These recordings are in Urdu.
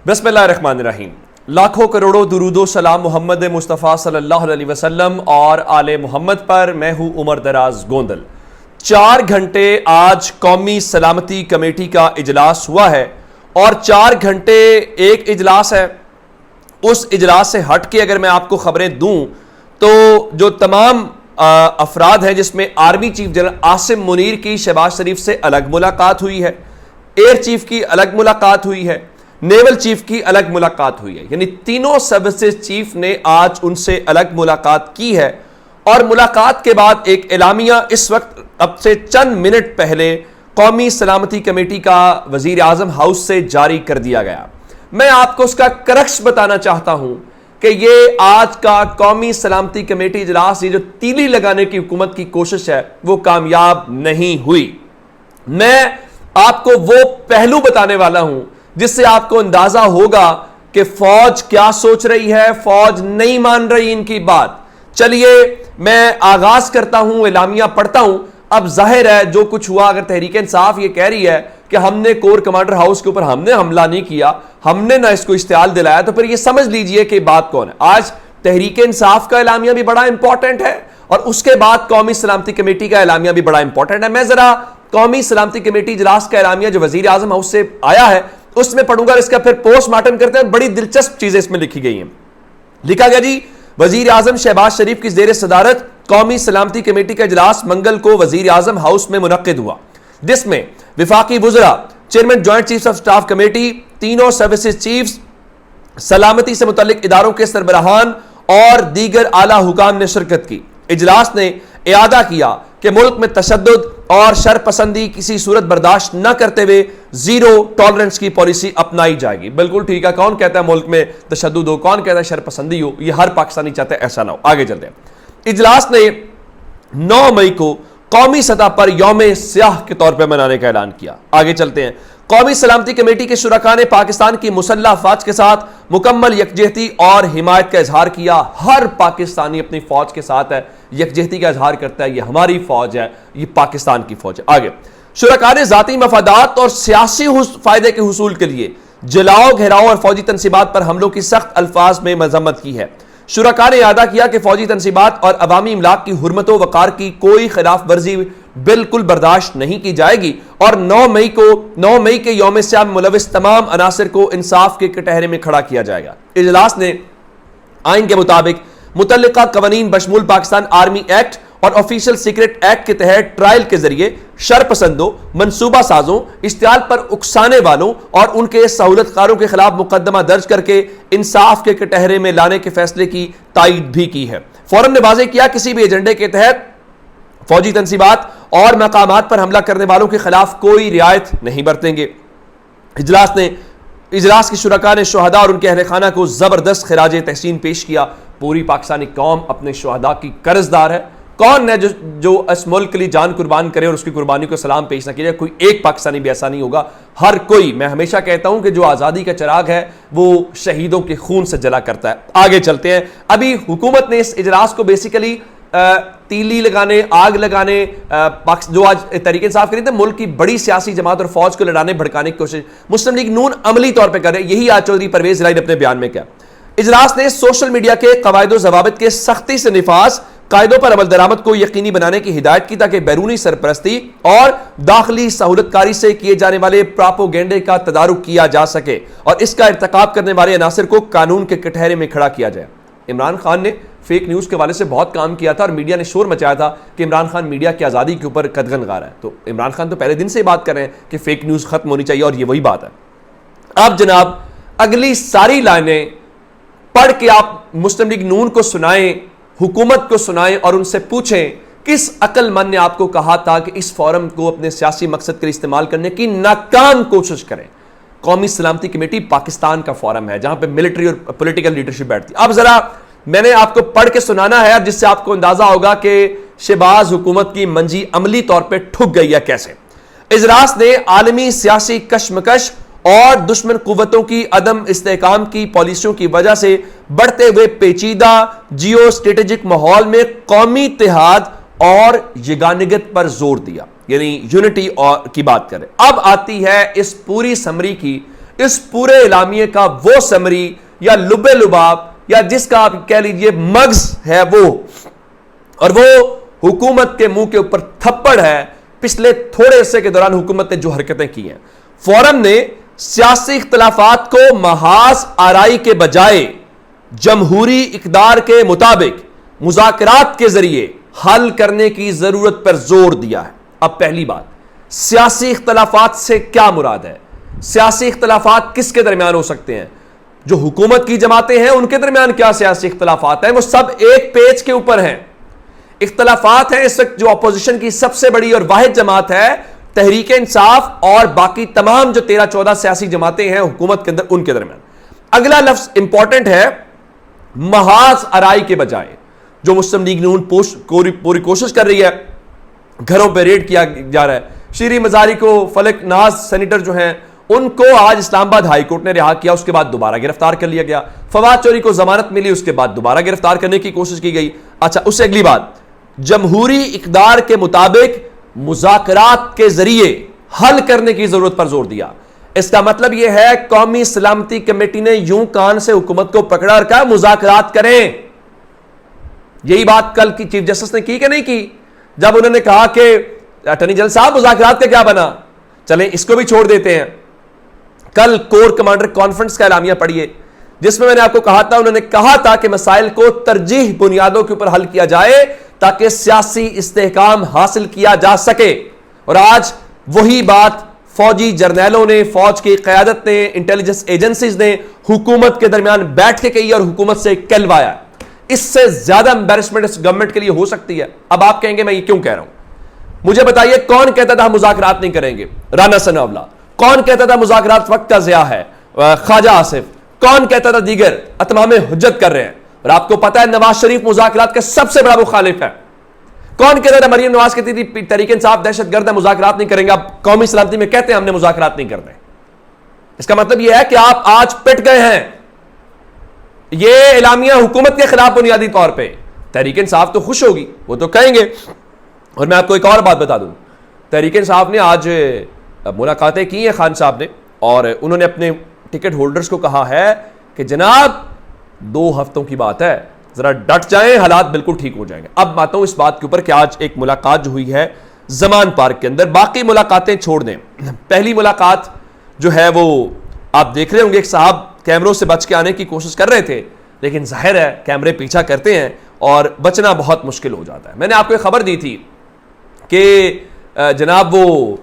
بسم اللہ الرحمن الرحیم۔ لاکھوں کروڑوں درود و سلام محمد مصطفیٰ صلی اللہ علیہ وسلم اور آل محمد پر۔ میں ہوں عمر دراز گوندل۔ 4 گھنٹے آج قومی سلامتی کمیٹی کا اجلاس ہوا ہے اور 4 گھنٹے ایک اجلاس ہے۔ اس اجلاس سے ہٹ کے اگر میں آپ کو خبریں دوں تو جو تمام افراد ہیں، جس میں army chief general Asim Munir کی شہباز شریف سے الگ ملاقات ہوئی ہے، ایئر چیف کی الگ ملاقات ہوئی ہے، نیول چیف کی الگ ملاقات ہوئی ہے، یعنی تینوں سروسز چیف نے آج ان سے الگ ملاقات کی ہے۔ اور ملاقات کے بعد ایک اعلامیہ اس وقت اب سے چند منٹ پہلے قومی سلامتی کمیٹی کا وزیر اعظم ہاؤس سے جاری کر دیا گیا۔ میں آپ کو اس کا کرکس بتانا چاہتا ہوں کہ یہ آج کا قومی سلامتی کمیٹی اجلاس، یہ جو تیلی لگانے کی حکومت کی کوشش ہے، وہ کامیاب نہیں ہوئی۔ میں آپ کو وہ پہلو بتانے والا ہوں جس سے آپ کو اندازہ ہوگا کہ فوج کیا سوچ رہی ہے، فوج نہیں مان رہی ان کی بات۔ چلیے میں آغاز کرتا ہوں، اعلامیہ پڑھتا ہوں۔ اب ظاہر ہے جو کچھ ہوا، اگر تحریک انصاف یہ کہہ رہی ہے کہ ہم نے کور کمانڈر ہاؤس کے اوپر ہم نے حملہ نہیں کیا، ہم نے نہ اس کو اشتعال دلایا، تو پھر یہ سمجھ لیجئے کہ بات کون ہے۔ آج تحریک انصاف کا اعلامیہ بھی بڑا امپورٹنٹ ہے اور اس کے بعد قومی سلامتی کمیٹی کا اعلامیہ بھی بڑا امپورٹنٹ ہے۔ میں ذرا قومی سلامتی کمیٹی اجلاس کا اعلامیہ جو وزیر اعظم ہاؤس سے آیا ہے اس میں پڑھوں گا، اس کا پھر پوسٹ مارٹم کرتے ہیں۔ بڑی دلچسپ چیزیں اس میں لکھی گئی ہیں۔ لکھا گیا جی، وزیر اعظم شہباز شریف کی زیر صدارت قومی سلامتی کمیٹی کا اجلاس منگل کو وزیر اعظم ہاؤس میں منعقد ہوا، جس میں وفاقی وزراء، chairman joint chiefs of staff committee, تینوں سروسز چیفز، سلامتی سے متعلق اداروں کے سربراہان اور دیگر اعلیٰ حکام نے شرکت کی۔ اجلاس نے اعادہ کیا کہ ملک میں تشدد اور شر پسندی کسی صورت برداشت نہ کرتے ہوئے زیرو ٹالرنس کی پالیسی اپنائی جائے گی۔ بالکل ٹھیک ہے، کون کہتا ہے ملک میں تشدد ہو، کون کہتا ہے شر پسندی ہو؟ یہ ہر پاکستانی چاہتا ہے ایسا نہ ہو۔ آگے چلتے ہیں۔ اجلاس نے 9 مئی کو قومی سطح پر یوم سیاہ کے طور پہ منانے کا اعلان کیا۔ آگے چلتے ہیں۔ قومی سلامتی کمیٹی کے شرکاء نے پاکستان کی مسلح افواج کے ساتھ مکمل یکجہتی اور حمایت کا اظہار کیا۔ ہر پاکستانی اپنی فوج کے ساتھ ہے، یکجہتی کا اظہار کرتا ہے، یہ ہماری فوج ہے، یہ پاکستان کی فوج ہے۔ آگے شرکاء نے ذاتی مفادات اور سیاسی فائدے کے حصول کے لیے جلاؤ، گھیراؤ اور فوجی تنصیبات پر حملوں کی سخت الفاظ میں مذمت کی ہے۔ شرکاء نے اعادہ کیا کہ فوجی تنصیبات اور عوامی املاک کی حرمت و وقار کی کوئی خلاف ورزی بالکل برداشت نہیں کی جائے گی اور 9 مئی کے یوم سیاہ میں ملوث تمام عناصر کو انصاف کے کٹہرے میں کھڑا کیا جائے گا۔ اجلاس نے آئین کے مطابق متعلقہ قوانین بشمول پاکستان آرمی ایکٹ اور آفیشل سیکرٹ ایکٹ کے تحت ٹرائل کے ذریعے شر پسندوں، منصوبہ سازوں، اشتعال پر اکسانے والوں اور ان کے سہولت کاروں کے خلاف مقدمہ درج کر کے انصاف کے کٹہرے میں لانے کے فیصلے کی تائید بھی کی ہے۔ فورم نے واضح کیا کسی بھی ایجنڈے کے تحت فوجی تنصیبات اور مقامات پر حملہ کرنے والوں کے خلاف کوئی رعایت نہیں برتیں گے۔ اجلاس کے شرکاء نے شہداء اور ان کے اہل خانہ کو زبردست خراج تحسین پیش کیا۔ پوری پاکستانی قوم اپنے شہداء کی قرض دار ہے۔ کون ہے جو اس ملک کے لیے جان قربان کرے اور اس کی قربانی کو سلام پیش نہ کیا؟ کوئی ایک پاکستانی بھی ایسا نہیں ہوگا، ہر کوئی۔ میں ہمیشہ کہتا ہوں کہ جو آزادی کا چراغ ہے وہ شہیدوں کے خون سے جلا کرتا ہے۔ آگے چلتے ہیں۔ ابھی حکومت نے اس اجلاس کو بیسیکلی تیلی لگانے، آگ لگانے، جو آج تحریک انصاف کری تھے، ملک کی بڑی سیاسی جماعت اور فوج کو لڑانے بھڑکانے کی کوشش مسلم لیگ نون عملی طور پہ کر رہے ہیں۔ یہی آج چودھری پرویز الہی نے اپنے بیان میں کیا۔ اجلاس نے سوشل میڈیا کے قواعد و ضوابط کے سختی سے نفاذ، قاعدوں پر عمل درآمد کو یقینی بنانے کی ہدایت کی تاکہ بیرونی سرپرستی اور داخلی سہولت کاری سے کیے جانے والے پراپوگینڈے کا تدارک کیا جا سکے اور اس کا ارتکاب کرنے والے عناصر کو قانون کے کٹہرے میں کھڑا کیا جائے۔ عمران خان نے فیک نیوز کے حوالے سے بہت کام کیا تھا اور میڈیا نے شور مچایا تھا کہ عمران خان میڈیا کی آزادی کے اوپر قدغن گا رہا ہے۔ تو عمران خان تو پہلے دن سے بات کر رہے ہیں کہ فیک نیوز ختم ہونی چاہیے اور یہ وہی بات ہے۔ اب جناب اگلی ساری لائنیں پڑھ کے آپ مسلم لیگ نون کو سنائیں، حکومت کو سنائیں اور ان سے پوچھیں کس عقل مند نے آپ کو کہا تھا کہ اس فورم کو اپنے سیاسی مقصد کے لیے استعمال کرنے کی ناکام کوشش کریں۔ قومی سلامتی کمیٹی پاکستان کا فورم ہے جہاں پہ ملٹری اور پولیٹیکل لیڈرشپ بیٹھتی ہے۔ اب ذرا میں نے آپ کو پڑھ کے سنانا ہے جس سے آپ کو اندازہ ہوگا کہ شہباز حکومت کی منجی عملی طور پہ ٹھک گئی ہے کیسے۔ اجلاس نے عالمی سیاسی کشمکش اور دشمن قوتوں کی عدم استحکام کی پالیسیوں کی وجہ سے بڑھتے ہوئے پیچیدہ جیو اسٹریٹجک ماحول میں قومی اتحاد اور یگانگت پر زور دیا، یعنی یونٹی کی بات کریں۔ اب آتی ہے اس پوری سمری کی اس پورے اعلامیے کا وہ سمری یا لبے لباب یا جس کا آپ کہہ لیجئے مغز ہے وہ، اور وہ حکومت کے منہ کے اوپر تھپڑ ہے پچھلے تھوڑے عرصے کے دوران حکومت نے جو حرکتیں کی ہیں۔ فورم نے سیاسی اختلافات کو محاذ آرائی کے بجائے جمہوری اقدار کے مطابق مذاکرات کے ذریعے حل کرنے کی ضرورت پر زور دیا ہے۔ اب پہلی بات، سیاسی اختلافات سے کیا مراد ہے؟ سیاسی اختلافات کس کے درمیان ہو سکتے ہیں؟ جو حکومت کی جماعتیں ہیں ان کے درمیان کیا سیاسی اختلافات ہیں؟ وہ سب ایک پیج کے اوپر ہیں۔ اختلافات ہیں اس وقت جو اپوزیشن کی سب سے بڑی اور واحد جماعت ہے تحریک انصاف اور باقی تمام جو 13-14 سیاسی جماعتیں ہیں حکومت کے اندر، ان کے درمیان۔ اگلا لفظ امپورٹنٹ ہے، محاذ آرائی کے بجائے۔ جو مسلم لیگ نون پوری کوشش کر رہی ہے، گھروں پہ ریڈ کیا جا رہا ہے، شیریں مزاری کو، فلک ناز سینیٹر جو ہیں ان کو آج اسلام آباد ہائی کورٹ نے رہا کیا، اس کے بعد دوبارہ گرفتار کر لیا گیا۔ فواد چوری کو ضمانت ملی، اس کے بعد دوبارہ گرفتار کرنے کی کوشش کی گئی۔ اچھا، اس سے اگلی بات، جمہوری اقدار کے مطابق مذاکرات کے ذریعے حل کرنے کی ضرورت پر زور دیا۔ اس کا مطلب یہ ہے قومی سلامتی کمیٹی نے یوں کان سے حکومت کو پکڑا اور کہا مذاکرات کریں۔ یہی بات کل کی چیف جسٹس نے کی کہ نہیں کی، جب انہوں نے کہا کہ اٹارنی جنرل صاحب مذاکرات کا کیا بنا، چلیں اس کو بھی چھوڑ دیتے ہیں۔ کل کور کمانڈر کانفرنس کا اعلامیہ پڑھیے، جس میں نے آپ کو کہا تھا، انہوں نے کہا تھا کہ مسائل کو ترجیح بنیادوں کے اوپر حل کیا جائے تاکہ سیاسی استحکام حاصل کیا جا سکے۔ اور آج وہی بات فوجی جرنیلوں نے، فوج کی قیادت نے، انٹیلیجنس ایجنسیز نے حکومت کے درمیان بیٹھ کے کہی اور حکومت سے کہلوایا۔ اس سے زیادہ امبیرسمنٹ اس گورنمنٹ کے لیے ہو سکتی ہے؟ اب آپ کہیں گے میں یہ کیوں کہہ رہا ہوں؟ مجھے بتائیے کون کہتا تھا ہم مذاکرات نہیں کریں گے؟ رانا ثناءاللہ۔ کون کہتا تھا مذاکرات وقت کا ضیاع ہے؟ خواجہ آصف۔ کون کہتا تھا دیگر اتمام حجت کر رہے ہیں؟ اور آپ کو پتا ہے نواز شریف مذاکرات کا سب سے بڑا مخالف ہے۔ کون کہتا تھا مریم نواز کہتی تھی تحریک انصاف دہشت گرد ہے، مذاکرات نہیں کریں گے؟ اب قومی سلامتی میں کہتے ہیں ہم نے مذاکرات نہیں کرنے۔ اس کا مطلب یہ ہے کہ آپ آج پٹ گئے ہیں۔ یہ اعلامیہ حکومت کے خلاف بنیادی طور پہ، تحریک انصاف تو خوش ہوگی، وہ تو کہیں گے۔ اور میں آپ کو ایک اور بات بتا دوں، تحریک انصاف نے آج ملاقاتیں کی ہیں خان صاحب نے، اور انہوں نے اپنے ٹکٹ ہولڈرز کو کہا ہے کہ جناب 2 ہفتوں کی بات ہے، ذرا ڈٹ جائیں، حالات بالکل ٹھیک ہو جائیں گے۔ اب آتا ہوں اس بات کے اوپر کہ آج ایک ملاقات جو ہوئی ہے زمان پارک کے اندر، باقی ملاقاتیں چھوڑ دیں۔ پہلی ملاقات جو ہے وہ آپ دیکھ رہے ہوں گے، ایک صاحب کیمروں سے بچ کے آنے کی کوشش کر رہے تھے، لیکن ظاہر ہے کیمرے پیچھا کرتے ہیں اور بچنا بہت مشکل ہو جاتا ہے۔ میں نے آپ کو ایک خبر دی تھی کہ جناب وہ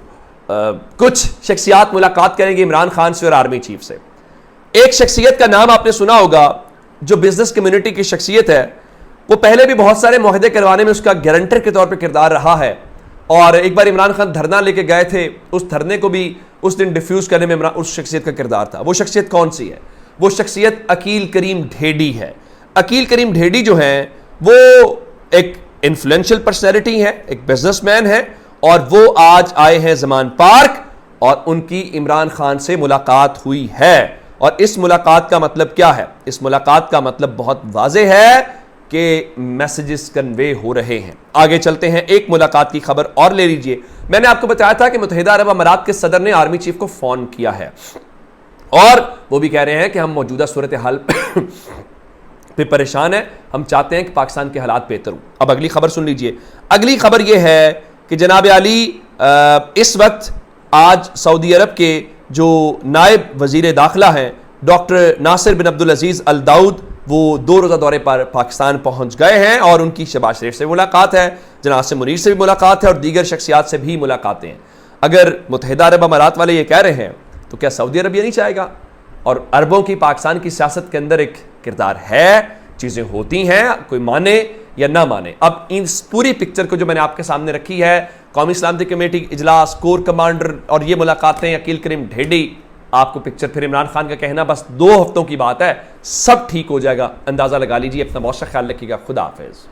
کچھ شخصیات ملاقات کریں گے عمران خان سے اور آرمی چیف سے۔ ایک شخصیت کا نام آپ نے سنا ہوگا جو بزنس کمیونٹی کی شخصیت ہے، وہ پہلے بھی بہت سارے معاہدے کروانے میں اس کا گارنٹر کے طور پہ کردار رہا ہے، اور ایک بار عمران خان دھرنا لے کے گئے تھے، اس دھرنے کو بھی اس دن ڈیفیوز کرنے میں اس شخصیت کا کردار تھا۔ وہ شخصیت کون سی ہے؟ وہ شخصیت عقیل کریم ڈھیڈی ہے۔ عقیل کریم ڈھیڈی جو ہیں وہ ایک انفلوئنشل پرسنالٹی ہے، ایک بزنس مین ہے، اور وہ آج آئے ہیں زمان پارک اور ان کی عمران خان سے ملاقات ہوئی ہے۔ اور اس ملاقات کا مطلب کیا ہے؟ اس ملاقات کا مطلب بہت واضح ہے کہ میسیجز کنوے ہو رہے ہیں۔ آگے چلتے ہیں، ایک ملاقات کی خبر اور لے لیجئے۔ میں نے آپ کو بتایا تھا کہ متحدہ عرب امارات کے صدر نے آرمی چیف کو فون کیا ہے، اور وہ بھی کہہ رہے ہیں کہ ہم موجودہ صورتحال پہ پریشان ہیں، ہم چاہتے ہیں کہ پاکستان کے حالات بہتر ہوں۔ اب اگلی خبر سن لیجئے۔ اگلی خبر یہ ہے کہ جناب علی اس وقت آج سعودی عرب کے جو نائب وزیر داخلہ ہیں ڈاکٹر ناصر بن عبدالعزیز الداؤد، وہ 2 روزہ دورے پر پاکستان پہنچ گئے ہیں، اور ان کی شہباز شریف سے ملاقات ہے، جناب سے منیر سے بھی ملاقات ہے، اور دیگر شخصیات سے بھی ملاقاتیں ہیں۔ اگر متحدہ عرب امارات والے یہ کہہ رہے ہیں تو کیا سعودی عرب یہ نہیں چاہے گا؟ اور عربوں کی پاکستان کی سیاست کے اندر ایک کردار ہے، چیزیں ہوتی ہیں، کوئی مانے یا نہ مانے۔ اب اس پوری پکچر کو جو میں نے آپ کے سامنے رکھی ہے، قومی سلامتی کمیٹی اجلاس، کور کمانڈر اور یہ ملاقاتیں، عقیل کریم ڈھیڈی، آپ کو پکچر پھر عمران خان کا کہنا بس 2 ہفتوں کی بات ہے، سب ٹھیک ہو جائے گا، اندازہ لگا لیجیے۔ اپنا بہت سا خیال رکھیے گا، خدا حافظ۔